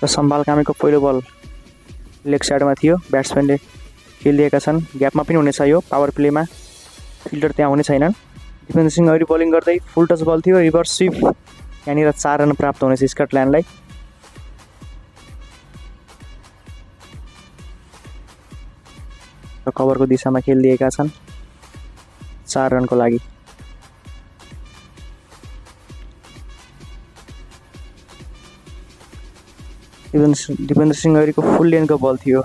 र सम्भाल कामीको पहिलो बल लेग साइडमा थियो। ब्याट्सम्यानले खेलिदिएका छन्। ग्यापमा पनि हुनेछ यो पावर प्लेमा। फिल्डर त्यहाँ हुने छैनन्। दिपेन्द्र सिंह ऐरी बलिङ गर्दै फुल टच बल थियो। रिभर्स स्विप यहाँनिर 4 रन प्राप्त हुनेछ स्कटल्यान्डलाई। र कभरको दिशामा खेलिदिएका छन् 4 रनको लागि। दिपेन्द्र सिंह ऐरीको फुल लेन्थको बल थियो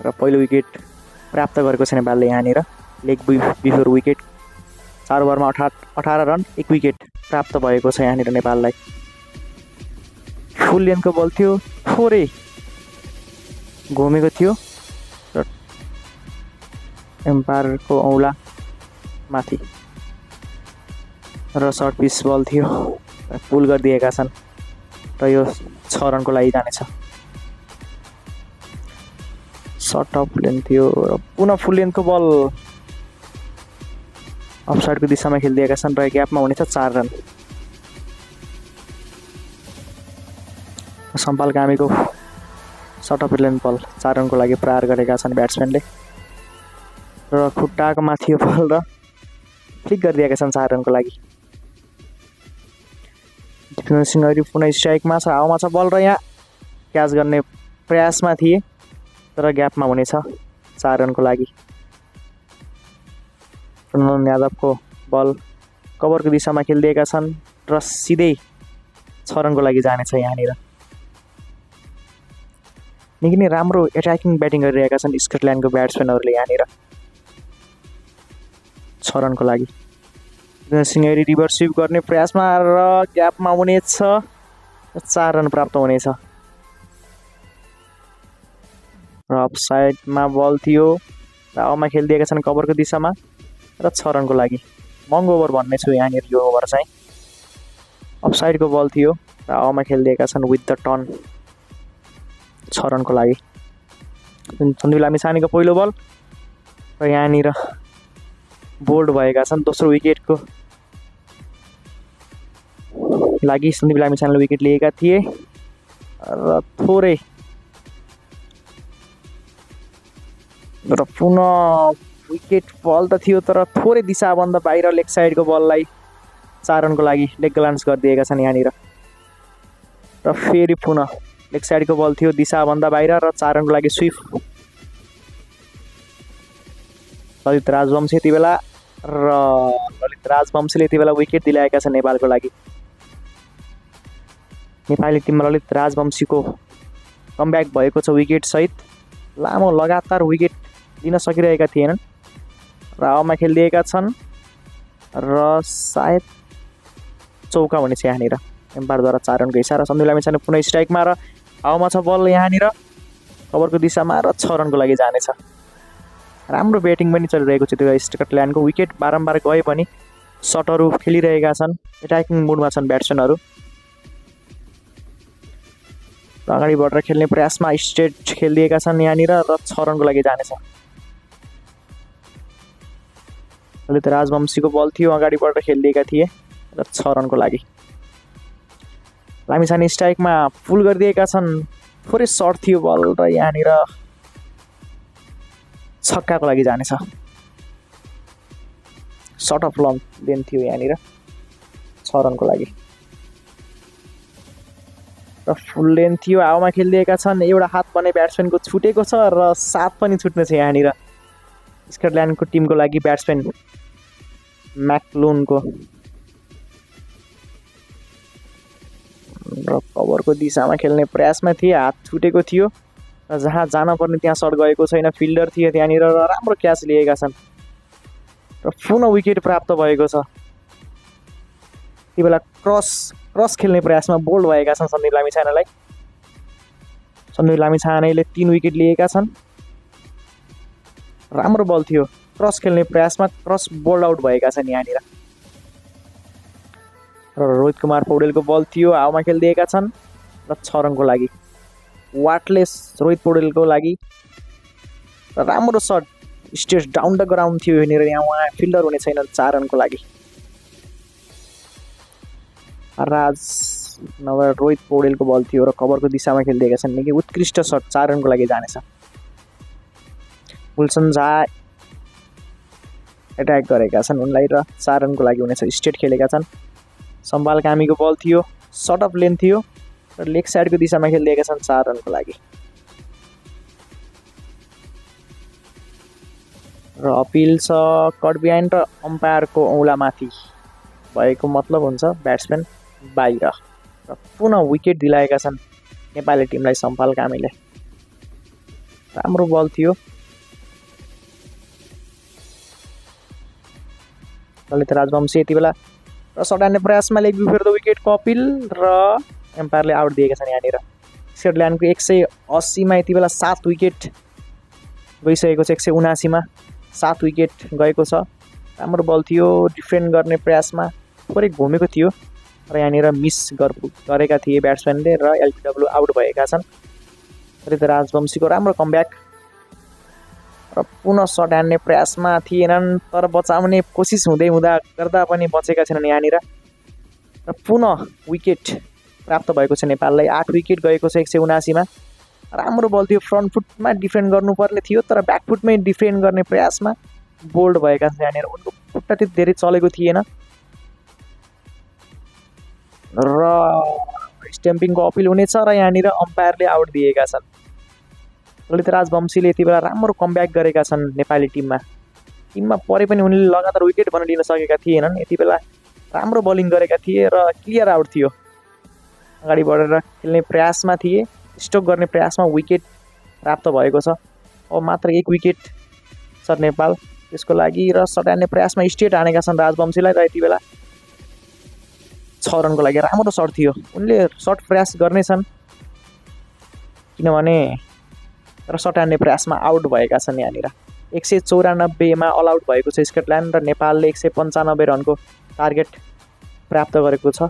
र पहिलो विकेट प्राप्त गरेको छ नेपालले यहाँनिर। लेग बिफोर विकेट 4 ओभरमा 18 रन 1 विकेट प्राप्त भएको छ यहाँनिर नेपाललाई। फुल लेन्थको बल थियो, थोरै घुमेको थियो र एम्पायरको औँला माथि र सर्ट पिच बल थियो। पुल गरिदिएका छन् र यो 6 रनको लागि जानेछ। सर्ट अफ लेन्थ थियो र पुनः फुल लेन्थको बल अफसाइडको दिशामा खेलिदिएका छन् र ग्यापमा हुनेछ 4 रन। सम्पाल कामीको सर्ट अफ लेन्थ बल 4 रनको लागि प्रहार गरेका छन् ब्याट्सम्यानले र खुट्टाको माथि बल र फ्लिक गरिदिएका छन् 4 रनको लागि। दिपेन्द्र सिंह ऐरी पुनः स्ट्राइकमा छ, हावामा छ बल र यहाँ क्याच गर्ने प्रयासमा थिए तर ग्यापमा हुनेछ 4 रनको लागि। नन्दन यादवको बल कभरको दिशामा खेलिदिएका छन् र सिधै 6 रनको लागि जानेछ यहाँनिर। निकै नै राम्रो एट्याकिङ ब्याटिङ गरिरहेका छन् स्कटल्यान्डको ब्याट्सम्यानहरूले यहाँनिर 6 रनको लागि। सिंह ऐरी रिभर्स स्विप गर्ने प्रयासमा र ग्यापमा हुनेछ 4 रन प्राप्त हुनेछ। र अफसाइडमा बल थियो र हावामा खेलिदिएका छन् कभरको दिशामा र 6 रनको लागि। महँगो ओभर भन्ने छु यहाँनिर यो ओभर चाहिँ। अफसाइडको बल थियो र हावामा खेलिदिएका छन् विथ द टर्न 6 रनको लागि। सन्दीप लामिछानेको पहिलो बल र यहाँनिर बोल्ड भएका छन्। दोस्रो विकेटको लागि सन्दीप लामिछानेले विकेट लिएका थिए र थोरै र पुनः विकेट बल त थियो तर थोरै दिशाबन्द बाहिर लेग साइडको बललाई 4 रनको लागि लेग ग्लान्स गरिदिएका छन् यहाँनिर। र फेरि पुनः लेग साइडको बल थियो दिशाभन्दा बाहिर र 4 रनको लागि स्विप। ललित राजवंशी यति बेला र ललित राजवंशीले यति बेला विकेट दिलाएका छन् नेपालको लागि। नेपाली टिममा ललित राजवंशीको कमब्याक भएको छ विकेट सहित। लामो लगातार विकेट दिन सकिरहेका थिएनन् र हावामा खेलिदिएका छन् र सायद चौका हुनेछ यहाँनिर। एम्पायरद्वारा 4 रनको इसारा। सन्दीप लामिछाने पुनः स्ट्राइकमा र हावामा छ बल यहाँनिर कभरको दिशामा र 6 रनको लागि जानेछ। राम्रो ब्याटिङ पनि चलिरहेको छ त्यो स्कटल्यान्डको। विकेट बारम्बार गए पनि सटहरू खेलिरहेका छन्। एट्याकिङ मुडमा छन् ब्याट्सम्यानहरू। अगाडि बढेर खेल्ने प्रयासमा स्ट्रेट खेलिदिएका छन् यहाँनिर र 6 रनको लागि जानेछ। ललित राजवंशीको बल थियो, अगाडि बढेर खेलिदिएका थिए र 6 रनको लागि। लामिछाने स्ट्राइकमा पुल गरिदिएका छन्। थोरै सर्ट थियो बल र यहाँनिर छक्काको लागि जानेछ। सर्ट अफ लङ लेन्थ थियो यहाँनिर 6 रनको लागि। र फुल लेन्थ थियो, हावामा खेलिदिएका छन्। एउटा हात भने ब्याट्सम्यानको छुटेको छ र 7 पनि छुट्ने छ यहाँनिर स्कटल्यान्डको टिमको लागि। ब्याट्सम्यान म्याकलुनको र कभरको दिशामा खेल्ने प्रयासमा थिए, हात छुटेको थियो र जहाँ जान पर्ने त्यहाँ सर्ट गएको छैन। फिल्डर थिए त्यहाँनिर र राम्रो क्याच लिएका छन् र पुनः विकेट प्राप्त भएको छ। त्यति बेला क्रस खेल्ने प्रयासमा बोल्ड भएका छन् सन्दीप लामिछानेलाई। सन्दीप लामिछानेले 3 विकेट लिएका छन्। राम्रो बल थियो, क्रस खेल्ने प्रयासमा क्रस बोल्ड आउट भएका छन् यहाँनिर। र रोहित कुमार पौडेलको बल थियो, हावामा खेलिदिएका छन् र 6 रनको लागि। वाटलेस रोहित पौडेलको लागि र राम्रो short stage down the ground थियो यहाँनिर। यहाँ उहाँ फिल्डर हुने छैन 4 रनको लागि। नभए रोहित पौडेलको बल थियो र कभरको दिशामा खेलिदिएका छन्। निकै उत्कृष्ट सट 4 रनको लागि जानेछ। गुलसन झा एट्याक गरेका छन् उनलाई र 4 रनको लागि हुनेछ। स्ट्रेट खेलेका छन्। सम्पाल कामीको बल थियो, सर्ट अफ लेन थियो र लेग साइडको दिशामा खेलिदिएका छन् 4 रनको लागि। र अपिल छ कट बिहाइन्ड र अम्पायरको औँलामाथि भएको मतलब हुन्छ ब्याट्सम्यान बाहिर र पुनः विकेट दिलाएका छन् नेपाली टिमलाई सम्पाल कामीले। राम्रो बल थियो। ललित राजवंशी यति बेला र सट हान्ने प्रयासमा leg before the wicket Kapil र एम्पायरले आउट दिएका छन्। यहाँनिर स्कटल्यान्डको 180 मा यति बेला 7 विकेट गइसकेको छ। 179 मा 7 विकेट गएको छ। राम्रो बल थियो। डिफेन्ड गर्ने प्रयासमा थोरै घुमेको थियो र यहाँनिर मिस गरेका थिए ब्याट्सम्यानले र एलपिडब्ल्यू आउट भएका छन्। ललित राजवंशीको राम्रो कमब्याक र पुनः सट हान्ने प्रयासमा थिएनन् तर बचाउने कोसिस हुँदै हुँदा गर्दा पनि बचेका छैनन् यहाँनिर र पुनः विकेट प्राप्त भएको छ नेपाललाई। 8 विकेट गएको छ 179 मा। राम्रो बल थियो। फ्रन्ट फुटमा डिफेन्ड गर्नुपर्ने थियो तर ब्याक फुटमै डिफेन्ड गर्ने प्रयासमा बोल्ड भएका छन्। यहाँनिर उनको खुट्टा त्यति धेरै चलेको थिएन र स्ट्याम्पिङको अपिल हुनेछ र यहाँनिर अम्पायरले आउट दिएका छन्। ललित राजवंशीले यति बेला राम्रो कमब्याक गरेका छन् नेपाली टिममा परे पनि उनले लगातार विकेट पनि लिन सकेका थिएनन्। यति बेला राम्रो बलिङ गरेका थिए र क्लियर आउट थियो। अगाडि बढेर खेल्ने प्रयासमा थिए, स्टक गर्ने प्रयासमा विकेट प्राप्त भएको छ। अब मात्र 1 विकेट छ नेपाल त्यसको लागि र सट हान्ने प्रयासमा स्ट्रेट हानेका छन् राजवंशीलाई र यति बेला 6 रनको लागि राम्रो सट थियो। उनले सट प्रयास गर्नेछन् किनभने र सट हान्ने प्रयासमा आउट भएका छन्। यहाँनिर 194 मा अल आउट भएको छ स्कटल्यान्ड र नेपालले 195 रनको टार्गेट प्राप्त गरेको छ।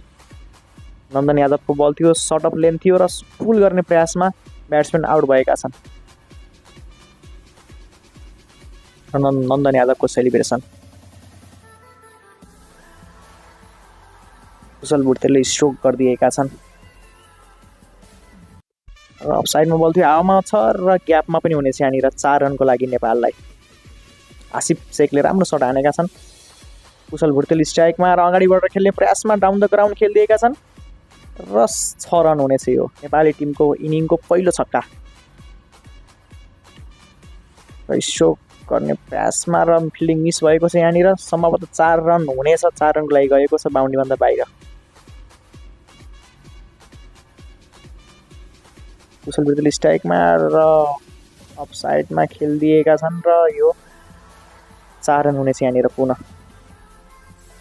नन्दन यादवको बल थियो, सर्ट अफ लेन थियो र पुल गर्ने प्रयासमा ब्याट्सम्यान आउट भएका छन्। नन्दन यादवको सेलिब्रेसन कुशल भुटेलले स्ट्रोक गरिदिएका छन् र अफसाइडमा बल थियो, हावामा छ र ग्यापमा पनि हुनेछ यहाँनिर 4 रनको लागि नेपाललाई। आसिफ शेखले राम्रो सट हानेका छन्। कुशल भुटेल स्ट्राइकमा र अगाडि बढेर खेल्ने प्रयासमा डाउन द ग्राउन्ड खेलिदिएका छन् र 6 रन हुनेछ यो नेपाली टिमको इनिङको पहिलो छक्का। र स्ट्रोक गर्ने प्रयासमा र फिल्डिङ मिस भएको छ यहाँनिर। सम्भवतः 4 रन हुनेछ। 4 रनको लागि गएको छ बाउन्ड्रीभन्दा बाहिर। कुशल भुटेल स्ट्राइकमा र अफसाइडमा खेलिदिएका छन् र यो 4 रन हुनेछ यहाँनिर पुनः।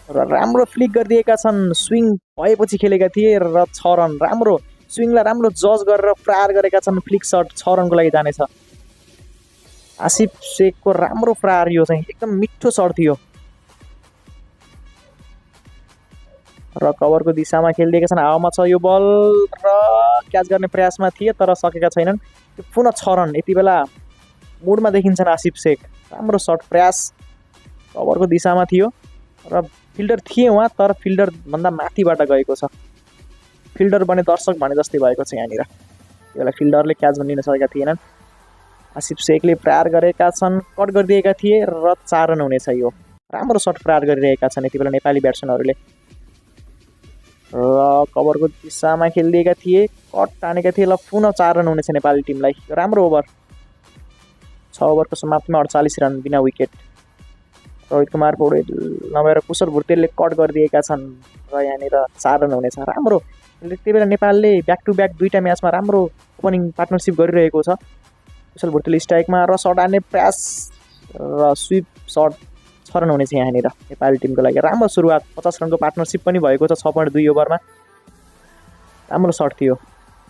र राम्रो फ्लिक गरिदिएका छन्। स्विङ भएपछि खेलेका थिए र 6 रन। राम्रो स्विङलाई राम्रो जज गरेर प्रहार गरेका छन्। फ्लिक सट 6 रनको लागि जानेछ। आसिफ शेखको राम्रो प्रहार यो चाहिँ एकदम मिठो सट थियो र कभरको दिशामा खेलिदिएका छन्। हावामा छ यो बल र क्याच गर्ने प्रयासमा थिए तर सकेका छैनन्। पुनः 6 रन। यति बेला मुडमा देखिन्छन् आसिफ शेख। राम्रो सट प्रयास कभरको दिशामा थियो र फिल्डर थिए उहाँ तर फिल्डर भन्दा माथिबाट गएको छ। फिल्डर बने दर्शक भने जस्तै भएको छ यहाँनिर। यो बेला फिल्डरले क्याच पनि लिन सकेका थिएनन्। आसिफ शेखले प्रहार गरेका छन्, कट गरिदिएका थिए र 4 रन हुनेछ यो। राम्रो सट प्रहार गरिरहेका छन् यति बेला नेपाली ब्याट्सम्यानहरूले र कभरको दिशामा खेलिदिएका थिए, कट तानेका थिए र पुनः 4 रन हुनेछ नेपाली टिमलाई। राम्रो ओभर। 6 ओभरको समाप्तिमा 48 रन बिना विकेट। रोहित कुमार पौडेल नभएर कुशल भुटेलले कट गरिदिएका छन् र यहाँनिर 4 रन हुनेछ। राम्रो। त्यति बेला नेपालले ब्याक टु ब्याक 2टा म्याचमा राम्रो ओपनिङ पार्टनरसिप गरिरहेको छ। कुशल भुटेल स्ट्राइकमा र सट हान्ने प्रयास र स्विप सट 6 रन हुनेछ यहाँनिर नेपाली टिमको लागि। राम्रो सुरुवात। 50 रनको पार्टनरसिप पनि भएको छ 6.2 ओभरमा। राम्रो सट थियो।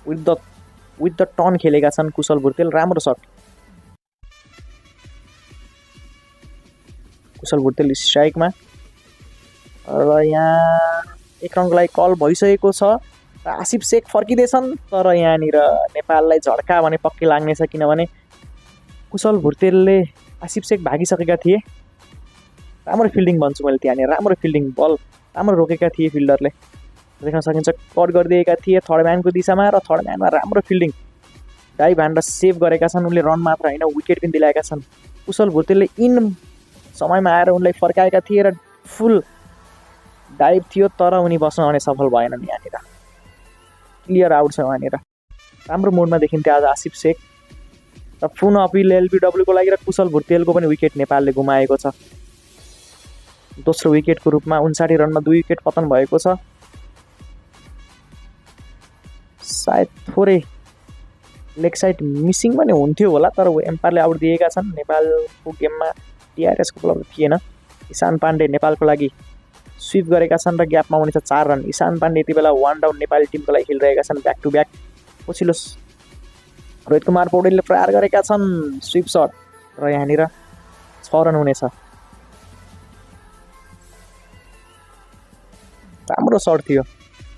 विथ द टर्न खेलेका छन् कुशल भुटेल। राम्रो सट। कुशल भुटेल स्ट्राइकमा र यहाँ 1 रनको लागि कल भइसकेको छ र आसिफ शेख फर्किँदैछन् तर यहाँनिर नेपाललाई झड्का भने पक्कै लाग्नेछ किनभने कुशल भुटेलले आसिफ शेख भागिसकेका थिए। राम्रो फिल्डिङ भन्छु मैले त्यहाँनिर। राम्रो फिल्डिङ। बल राम्रो रोकेका थिए फिल्डरले देख्न सकिन्छ। कट गरिदिएका थिए थर्ड म्यानको दिशामा र थर्ड म्यानमा राम्रो फिल्डिङ डाइभ हानेर सेभ गरेका छन् उनले। रन मात्र होइन विकेट पनि दिलाएका छन्। कुशल भुर्तेलले इन समयमा आएर उनलाई फर्काएका थिए र फुल डाइभ थियो तर उनी बस्न आउने सफल भएनन्। यहाँनिर क्लियर आउट छ वहाँनिर। राम्रो मुडमा देखिन्थ्यो आज आसिफ शेख र पुनः अपिल एलबिडब्ल्यूको लागि र कुशल भुर्तेलको पनि विकेट नेपालले गुमाएको छ। दोस्रो विकेटको रूपमा 59 रनमा 2 विकेट पतन भएको छ। सायद थोरै लेग साइड मिसिङ पनि हुन्थ्यो होला तर एम्पायरले आउट दिएका छन्। नेपालको गेममा टिआरएसको उपलब्ध थिएन। ईशान पाण्डे नेपालको लागि स्विप गरेका छन् र ग्यापमा हुनेछ 4 रन। ईशान पाण्डे यति बेला 1 डाउन नेपाली टिमको लागि खेलिरहेका छन्। ब्याक टु ब्याक पछिल्लो रोहित कुमार पौडेलले प्रहार गरेका छन् स्विप सट र यहाँनिर 6 रन हुनेछ। राम्रो सट थियो,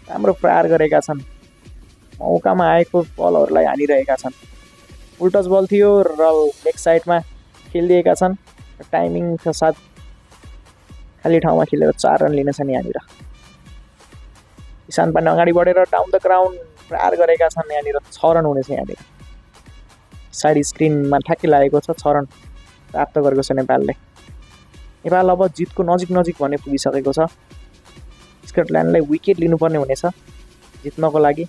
राम्रो प्रहार गरेका छन्। मौकामा आएको बलहरूलाई हानिरहेका छन्। फुल टच बल थियो र लेग साइडमा खेलिदिएका छन्। टाइमिङका साथ खाली ठाउँमा खेलेर 4 रन लिनेछन्। यहाँनिर ईशान पाण्डे अगाडि बढेर डाउन द ग्राउन्ड प्रहार गरेका छन्। यहाँनिर 6 रन हुनेछ। यहाँनिर साइड स्क्रिनमा ठ्याक्कै लागेको छ। 6 रन प्राप्त गरेको छ नेपालले। नेपाल अब जितको नजिक भन्ने पुगिसकेको छ। स्कटल्यान्डलाई विकेट लिनुपर्ने हुनेछ जित्नको लागि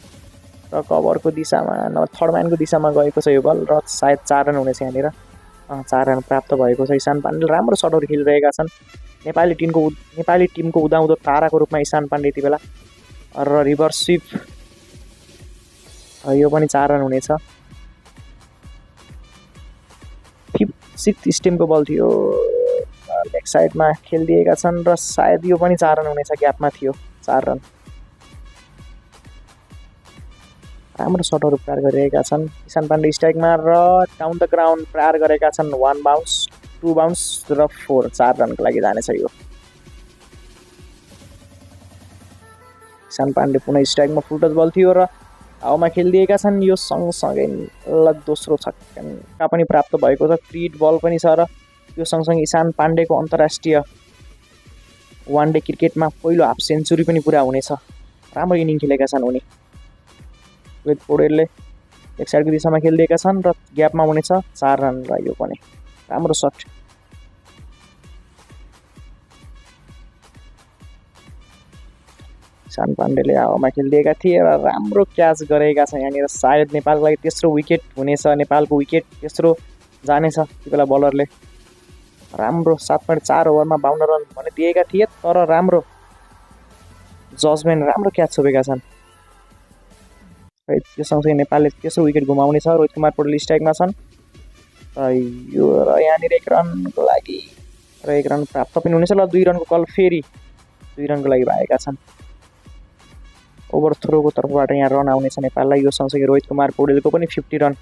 र कभरको दिशामा थर्ड म्यानको दिशामा गएको छ यो बल र सायद 4 रन हुनेछ। यहाँनिर 4 रन प्राप्त भएको छ। ईशान पाण्डेले राम्रो सटहरू खेलिरहेका छन्। नेपाली टिमको उदाउँदो ताराको रूपमा ईशान पाण्डे यति बेला र रिभर्स स्विप यो पनि 4 रन हुनेछ। 6th स्टेमको बल थियो, लेग साइडमा खेलिदिएका छन् र सायद यो पनि 4 रन हुनेछ। ग्यापमा थियो 4 रन। राम्रो सटहरू प्रहार गरिरहेका छन् ईशान पाण्डे स्ट्राइकमा र डाउन द ग्राउन्ड प्रहार गरेका छन्। 1 बाउन्स 2 बाउन्स र 4 रनको लागि जानेछ यो। ईशान पाण्डे पुनः स्ट्राइकमा फुल टच बल थियो र हावामा खेलिदिएका छन्। यो सँगसँगै दोस्रो छक्का पनि प्राप्त भएको छ। फ्री बल पनि छ र यो सँगसँगै ईशान पाण्डेको अन्तर्राष्ट्रिय वान डे क्रिकेटमा पहिलो हाफ सेन्चुरी पनि पुरा हुनेछ। राम्रो इनिङ खेलेका छन् उनी। रोहित पौडेलले एक साइडको दिशामा खेलिदिएका छन् र ग्यापमा हुनेछ 4 रन र यो पनि राम्रो सट। ईशान पाण्डेले हावामा खेलिदिएका थिए र राम्रो क्याच गरेका छन्। यहाँनिर सायद नेपालको लागि तेस्रो विकेट हुनेछ। नेपालको विकेट तेस्रो जानेछ। त्यो बेला बलरले राम्रो 7.4 ओभरमा 52 रन भने दिएका थिए तर राम्रो जजमेन्ट, राम्रो क्याच छोपेका छन्। त्यो सँगसँगै नेपालले तेस्रो विकेट गुमाउनेछ। रोहित कुमार पौडेल स्ट्राइकमा छन् र यो यहाँनिर 1 रनको लागि र 1 रन प्राप्त पनि हुनेछ र 2 रनको कल फेरि 2 रनको लागि भएका छन्। ओभरथ्रोको तर्फबाट यहाँ रन आउनेछ नेपाललाई। यो सँगसँगै रोहित कुमार पौडेलको पनि 50 रन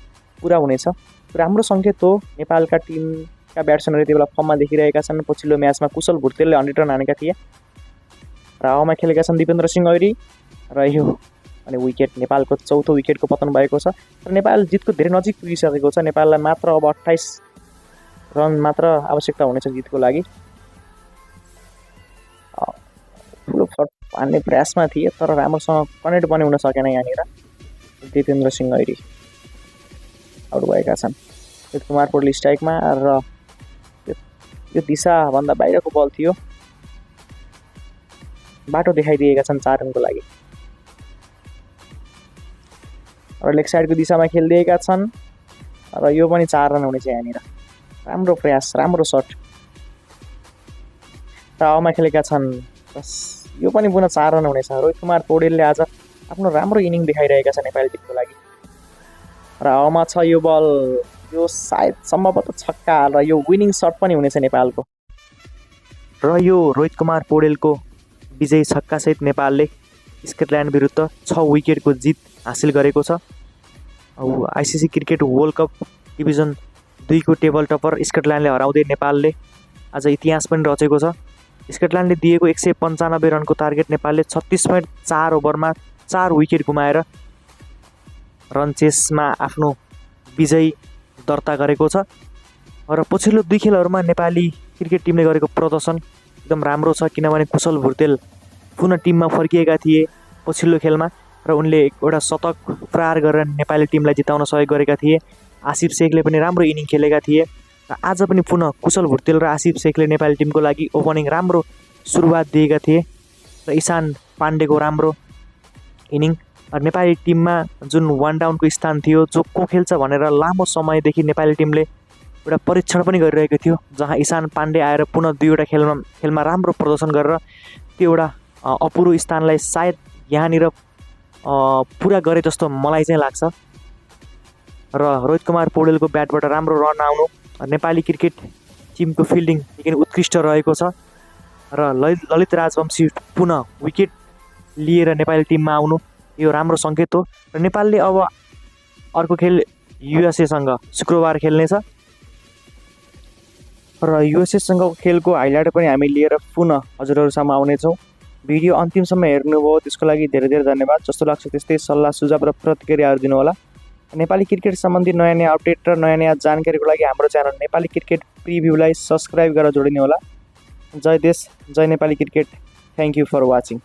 पुरा हुनेछ। राम्रो सङ्केत हो। नेपालका टिमका ब्याट्सम्यानहरू यति बेला फर्ममा देखिरहेका छन्। पछिल्लो म्याचमा कुशल भुर्तेलले 100 रन हानेका थिए र हावामा खेलेका छन् दिपेन्द्र सिंह ऐरी र यो अनि विकेट नेपालको चौथो विकेटको पतन भएको छ र नेपाल जितको धेरै नजिक पुगिसकेको छ। नेपाललाई मात्र अब 28 रन मात्र आवश्यकता हुनेछ जितको लागि। ठुलो शट हान्ने प्रयासमा थिए तर राम्रोसँग कनेक्ट पनि हुन सकेन। यहाँनिर दिपेन्द्र सिंह ऐरी आउट भएका छन्। रोहित कुमार पौडेल स्ट्राइकमा र यो दिशाभन्दा बाहिरको बल थियो। बाटो देखाइदिएका छन् 4 रनको लागि र लेग साइडको दिशामा खेलिदिएका छन् र यो पनि 4 रन हुनेछ। यहाँनिर राम्रो प्रयास, राम्रो सट र हावामा खेलेका छन्। बस यो पनि पुनः 4 रन हुनेछ। रोहित कुमार पौडेलले आज आफ्नो राम्रो इनिङ देखाइरहेका छन् नेपाली टिमको लागि र हावामा छ यो बल। यो सायद सम्भवतः छक्का र यो विनिङ सट पनि हुनेछ नेपालको र यो रोहित कुमार पौडेलको विजयी छक्कासहित नेपालले स्कटल्यान्ड विरुद्ध 6 विकेटको जित हासिल गरेको छ। ICC cricket world cup division 2 को टेबल टपर स्कटल्यान्डले हराउँदै नेपालले आज इतिहास पनि रचेको छ। स्कटल्यान्डले दिएको 195 रनको टार्गेट नेपालले 36.4 ओभरमा 4 विकेट गुमाएर रन चेसमा आफ्नो विजय दर्ता गरेको छ र पछिल्लो 2 खेलहरूमा नेपाली क्रिकेट टिमले गरेको प्रदर्शन एकदम राम्रो छ किनभने कुशल भुर्तेल पुनः टिममा फर्किएका थिए पछिल्लो खेलमा र उनले एउटा शतक प्रहार गरेर नेपाली टिमलाई जिताउन सहयोग गरेका थिए। आसिफ शेखले पनि राम्रो इनिङ खेलेका थिए र आज पनि पुनः कुशल भुर्तेल र आसिफ शेखले नेपाली टिमको लागि ओपनिङ राम्रो सुरुवात दिएका थिए र ईशान पाण्डेको राम्रो इनिङ र नेपाली टिममा जुन वान डाउनको स्थान थियो, जो को खेल्छ भनेर लामो समयदेखि नेपाली टिमले एउटा परीक्षण पनि गरिरहेको थियो, जहाँ ईशान पाण्डे आएर पुनः दुईवटा खेलमा राम्रो प्रदर्शन गरेर त्यो एउटा अपुरो स्थानलाई सायद यहाँनिर पुरा गरे जस्तो मलाई चाहिँ लाग्छ। र रोहित कुमार पौडेलको ब्याटबाट राम्रो रन आउनु, नेपाली क्रिकेट टिमको फिल्डिङ निकै उत्कृष्ट रहेको छ र ललित राजवंशी पुनः विकेट लिएर नेपाली टिममा आउनु यो राम्रो सङ्केत हो। र नेपालले अब अर्को खेल युएसएसँग शुक्रबार खेल्नेछ र युएसएसँगको खेलको हाइलाइट पनि हामी लिएर पुनः हजुरहरूसम्म आउनेछौँ। भिडियो अन्तिमसम्म हेर्नुभयो त्यसको लागि धेरै धेरै धन्यवाद। जस्तो लाग्छ त्यस्तै सल्लाह सुझाव र प्रतिक्रियाहरू दिनुहोला। नेपाली क्रिकेट सम्बन्धी नयाँ नयाँ अपडेट र नयाँ नयाँ जानकारीको लागि हाम्रो च्यानल नेपाली क्रिकेट प्रिभ्यूलाई सब्सक्राइब गरेर जोडिनुहोला। जय देश, जय Nepali cricket. Thank you for watching.